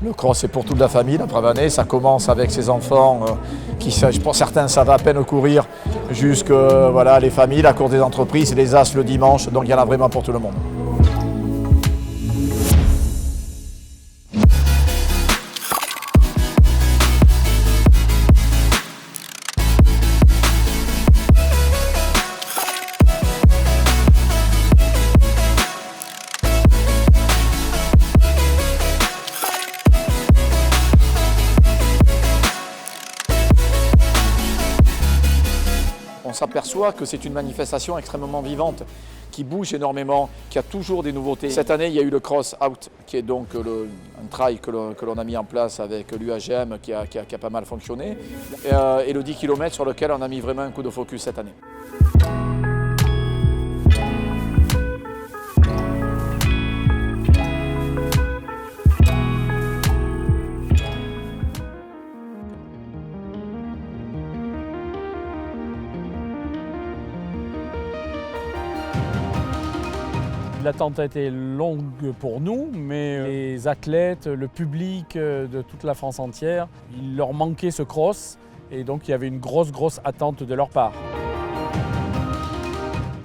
Le cross, c'est pour toute la famille, la première année. Ça commence avec ses enfants qui, pour certains, savent à peine courir, jusque voilà, les familles, la course des entreprises et les As le dimanche. Donc il y en a vraiment pour tout le monde. On s'aperçoit que c'est une manifestation extrêmement vivante, qui bouge énormément, qui a toujours des nouveautés. Cette année, il y a eu le Cross Out, qui est donc un trail que l'on a mis en place avec l'UAGM, qui a pas mal fonctionné, et le 10 km sur lequel on a mis vraiment un coup de focus cette année. L'attente a été longue pour nous, mais les athlètes, le public de toute la France entière, il leur manquait ce cross et donc il y avait une grosse attente de leur part.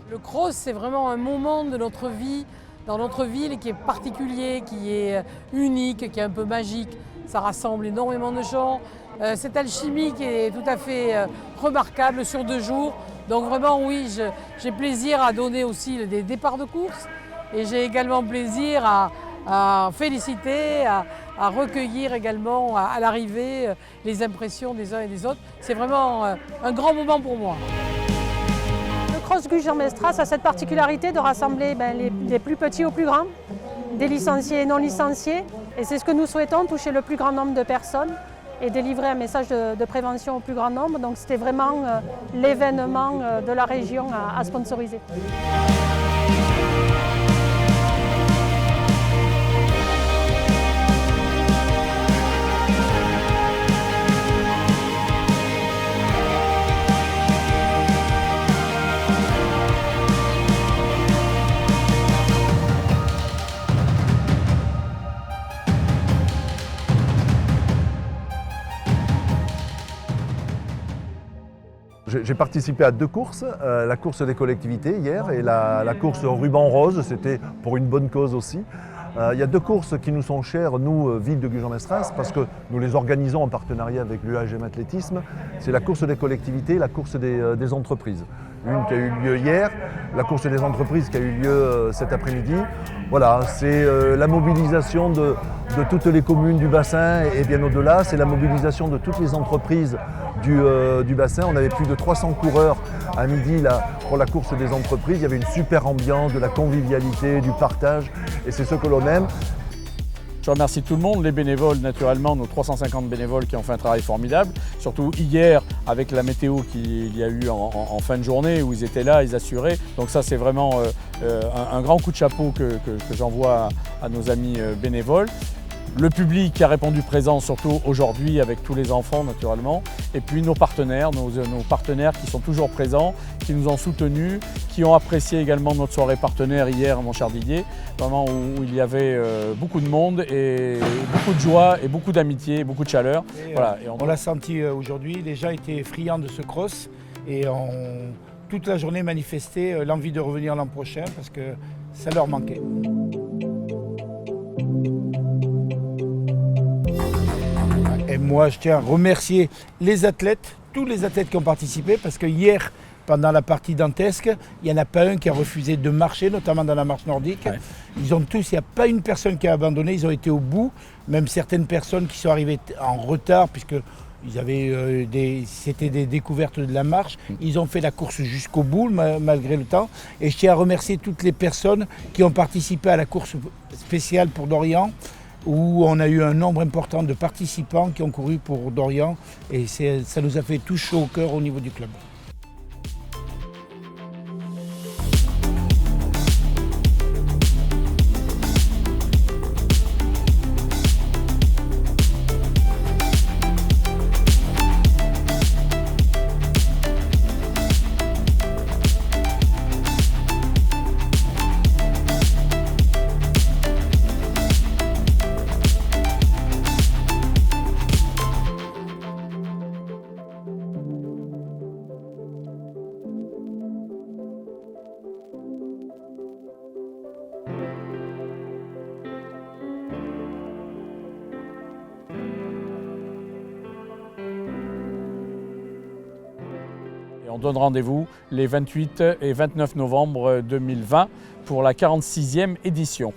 Le cross, c'est vraiment un moment de notre vie, dans notre ville, qui est particulier, qui est unique, qui est un peu magique. Ça rassemble énormément de gens. Cette alchimie qui est tout à fait remarquable sur 2 jours. Donc vraiment, oui, j'ai plaisir à donner aussi des départs de course. Et j'ai également plaisir à féliciter, à recueillir également à l'arrivée les impressions des uns et des autres. C'est vraiment un grand moment pour moi. Le Cross Gujan-Mestras a cette particularité de rassembler les plus petits aux plus grands, des licenciés et non licenciés. Et c'est ce que nous souhaitons, toucher le plus grand nombre de personnes et délivrer un message de prévention au plus grand nombre. Donc c'était vraiment l'événement de la région à sponsoriser. J'ai participé à 2 courses, la course des collectivités hier et la course au ruban rose, c'était pour une bonne cause aussi. Il y a 2 courses qui nous sont chères, nous, ville de Gujan-Mestras, parce que nous les organisons en partenariat avec l'UAGM Athlétisme. C'est la course des collectivités et la course des entreprises. Une qui a eu lieu hier, la course des entreprises qui a eu lieu cet après-midi. Voilà, c'est la mobilisation de toutes les communes du bassin et bien au-delà. C'est la mobilisation de toutes les entreprises du bassin. On avait plus de 300 coureurs à midi là, pour la course des entreprises. Il y avait une super ambiance, de la convivialité, du partage et c'est ce que l'on aime. Je remercie tout le monde, les bénévoles naturellement, nos 350 bénévoles qui ont fait un travail formidable. Surtout hier avec la météo qu'il y a eu en fin de journée où ils étaient là, ils assuraient. Donc ça c'est vraiment un grand coup de chapeau que j'envoie à nos amis bénévoles. Le public qui a répondu présent, surtout aujourd'hui avec tous les enfants naturellement, et puis nos partenaires qui sont toujours présents, qui nous ont soutenus, qui ont apprécié également notre soirée partenaire hier à Montchardillier, vraiment où il y avait beaucoup de monde et beaucoup de joie et beaucoup d'amitié, beaucoup de chaleur. Voilà, et on l'a senti aujourd'hui, les gens étaient friands de ce cross et ont toute la journée manifesté l'envie de revenir l'an prochain parce que ça leur manquait. Et moi, je tiens à remercier les athlètes, tous les athlètes qui ont participé, parce que hier, pendant la partie dantesque, il n'y en a pas un qui a refusé de marcher, notamment dans la marche nordique. Ouais. Ils ont tous, il n'y a pas une personne qui a abandonné, ils ont été au bout, même certaines personnes qui sont arrivées en retard, puisque ils avaient c'était des découvertes de la marche. Ils ont fait la course jusqu'au bout, malgré le temps. Et je tiens à remercier toutes les personnes qui ont participé à la course spéciale pour Dorian, où on a eu un nombre important de participants qui ont couru pour Dorian et ça nous a fait tout chaud au cœur au niveau du club. On donne rendez-vous les 28 et 29 novembre 2020 pour la 46e édition.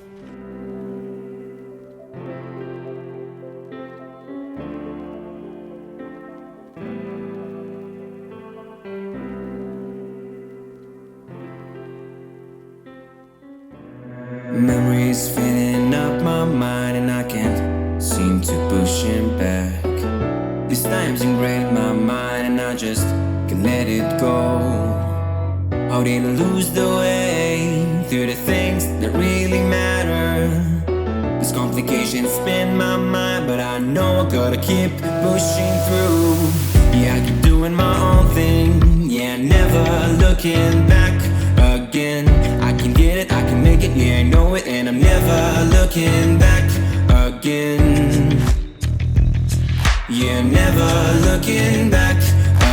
Memories filling up my mind and I can't seem to push him back. These times ingrained my mind and I just can't let it go. How did I lose the way through the things that really matter? These complications spin my mind, but I know I gotta keep pushing through. Yeah, I keep doing my own thing, yeah, never looking back again. I can get it, I can make it, yeah, I know it, and I'm never looking back again. Yeah, never looking back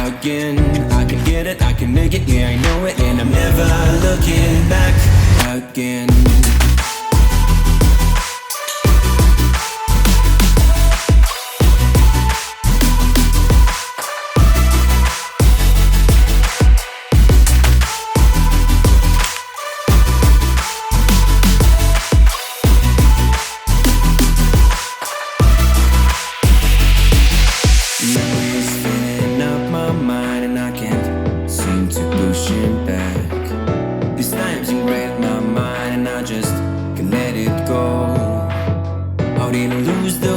again. I can get it, I can make it, yeah, I know it, and I'm never looking back again. These times ingrained my mind and I just can't let it go. How did I lose the